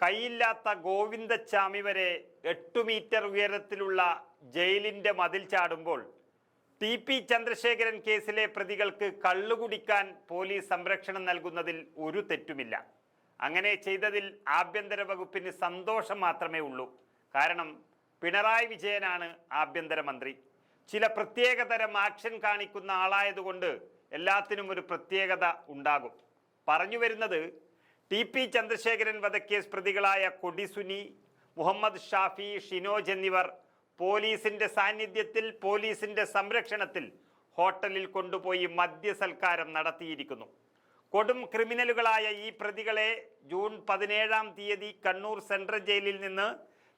കൈയില്ലാത്ത ഗോവിന്ദച്ചാമി വരെ 8 മീറ്റർ ഉയരത്തിലുള്ള ജയിലിന്റെ മതിൽ ചാടുമ്പോൾ ടി.പി. ചന്ദ്രശേഖരൻ കേസിലെ പ്രതികൾക്ക് കള്ളുകുടിക്കാൻ പോലീസ് സംരക്ഷണം നൽകുന്നതിൽ ഒരു തെറ്റുമില്ല. അങ്ങനെ ചെയ്തതിൽ ആഭ്യന്തര വകുപ്പിന് സന്തോഷം മാത്രമേ ഉള്ളൂ. കാരണം പിണറായി വിജയനാണ് ആഭ്യന്തരമന്ത്രി. ചില പ്രത്യേകതരം ആക്ഷൻ കാണിക്കുന്ന ആളായതുകൊണ്ട് എല്ലാത്തിനും ഒരു പ്രത്യേകത ഉണ്ടാകും. പറഞ്ഞു വരുന്നത്, ടി.പി. ചന്ദ്രശേഖരൻ വധക്കേസ് പ്രതികളായ കൊടിസുനി, മുഹമ്മദ് ഷാഫി, ഷിനോജ് എന്നിവർ പോലീസിന്റെ സാന്നിധ്യത്തിൽ, പോലീസിന്റെ സംരക്ഷണത്തിൽ ഹോട്ടലിൽ കൊണ്ടുപോയി മദ്യസൽക്കാരം നടത്തിയിരിക്കുന്നു. കൊടും ക്രിമിനലുകളായ ഈ പ്രതികളെ ജൂൺ 17-ാം തീയതി കണ്ണൂർ സെൻട്രൽ ജയിലിൽ നിന്ന്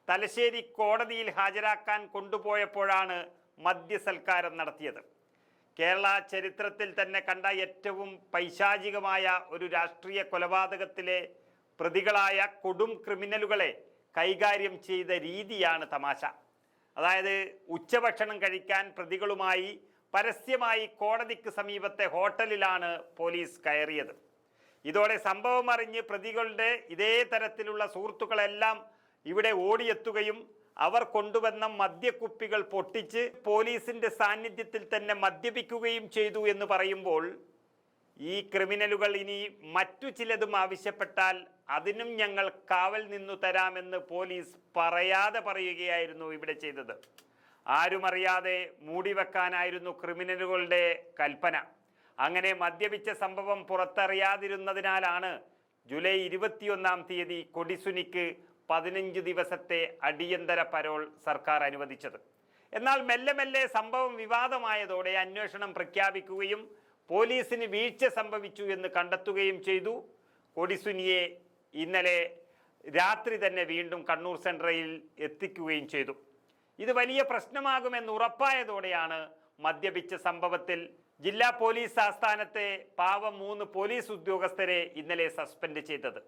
തലശ്ശേരി കോടതിയിൽ ഹാജരാക്കാൻ കൊണ്ടുപോയപ്പോഴാണ് മദ്യസൽക്കാരം നടത്തിയത്. കേരള ചരിത്രത്തിൽ തന്നെ കണ്ട ഏറ്റവും പൈശാചികമായ ഒരു രാഷ്ട്രീയ കൊലപാതകത്തിലെ പ്രതികളായ കൊടും ക്രിമിനലുകളെ കൈകാര്യം ചെയ്ത രീതിയാണ് തമാശ. അതായത് ഉച്ചഭക്ഷണം കഴിക്കാൻ പ്രതികളുമായി പരസ്യമായി കോടതിക്ക് സമീപത്തെ ഹോട്ടലിലാണ് പോലീസ് കയറിയത്. ഇതോടെ സംഭവം അറിഞ്ഞ് പ്രതികളുടെ ഇതേ തരത്തിലുള്ള സുഹൃത്തുക്കളെല്ലാം ഇവിടെ ഓടിയെത്തുകയും അവർ കൊണ്ടുവന്ന മദ്യക്കുപ്പികൾ പൊട്ടിച്ച് പോലീസിന്റെ സാന്നിധ്യത്തിൽ തന്നെ മദ്യപിക്കുകയും ചെയ്തു എന്ന് പറയുമ്പോൾ, ഈ ക്രിമിനലുകൾ ഇനി മറ്റു ചിലതും ആവശ്യപ്പെട്ടാൽ അതിനും ഞങ്ങൾ കാവൽ നിന്നു തരാമെന്ന് പോലീസ് പറയാതെ പറയുകയായിരുന്നു ഇവിടെ ചെയ്തത്. ആരുമറിയാതെ മൂടിവെക്കാനായിരുന്നു ക്രിമിനലുകളുടെ കൽപ്പന. അങ്ങനെ മദ്യപിച്ച സംഭവം പുറത്തറിയാതിരുന്നതിനാലാണ് ജൂലൈ 21-ാം തീയതി കൊടിസുനിക്ക് 15 ദിവസത്തെ അടിയന്തര പരോൾ സർക്കാർ അനുവദിച്ചത്. എന്നാൽ മെല്ലെ മെല്ലെ സംഭവം വിവാദമായതോടെ അന്വേഷണം പ്രഖ്യാപിക്കുകയും പോലീസിന് വീഴ്ച സംഭവിച്ചു എന്ന് കണ്ടെത്തുകയും ചെയ്തു. കൊടിസുനിയെ ഇന്നലെ രാത്രി തന്നെ വീണ്ടും കണ്ണൂർ സെൻട്രലിൽ എത്തിക്കുകയും ചെയ്തു. ഇത് വലിയ പ്രശ്നമാകുമെന്ന് ഉറപ്പായതോടെയാണ് മദ്യപിച്ച സംഭവത്തിൽ ജില്ലാ പോലീസ് ആസ്ഥാനത്തെ പാവം 3 പോലീസ് ഉദ്യോഗസ്ഥരെ ഇന്നലെ സസ്പെൻഡ് ചെയ്തത്.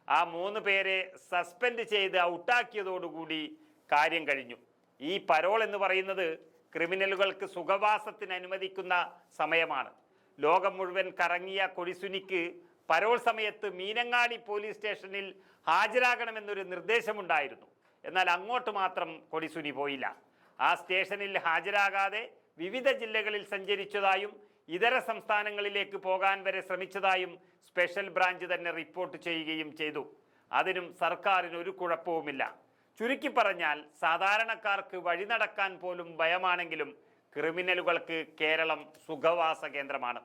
ആ 3 പേരെ സസ്പെൻഡ് ചെയ്ത് ഔട്ടാക്കിയതോടുകൂടി കാര്യം കഴിഞ്ഞു. ഈ പരോൾ എന്ന് പറയുന്നത് ക്രിമിനലുകൾക്ക് സുഖവാസത്തിന് അനുവദിക്കുന്ന സമയമാണ്. ലോകം മുഴുവൻ കറങ്ങിയ കൊടിസുനിക്ക് പരോൾ സമയത്ത് മീനങ്ങാടി പോലീസ് സ്റ്റേഷനിൽ ഹാജരാകണമെന്നൊരു നിർദ്ദേശമുണ്ടായിരുന്നു. എന്നാൽ അങ്ങോട്ട് മാത്രം കൊടിസുനി പോയില്ല. ആ സ്റ്റേഷനിൽ ഹാജരാകാതെ വിവിധ ജില്ലകളിൽ സഞ്ചരിച്ചതായും ഇതര സംസ്ഥാനങ്ങളിലേക്ക് പോകാൻ വരെ ശ്രമിച്ചതായും സ്പെഷ്യൽ ബ്രാഞ്ച് തന്നെ റിപ്പോർട്ട് ചെയ്യുകയും ചെയ്തു. അതിനും സർക്കാരിന് ഒരു കുഴപ്പവുമില്ല. ചുരുക്കി പറഞ്ഞാൽ, സാധാരണക്കാർക്ക് വഴി നടക്കാൻ പോലും ഭയമാണെങ്കിലും ക്രിമിനലുകൾക്ക് കേരളം സുഖവാസ കേന്ദ്രമാണ്.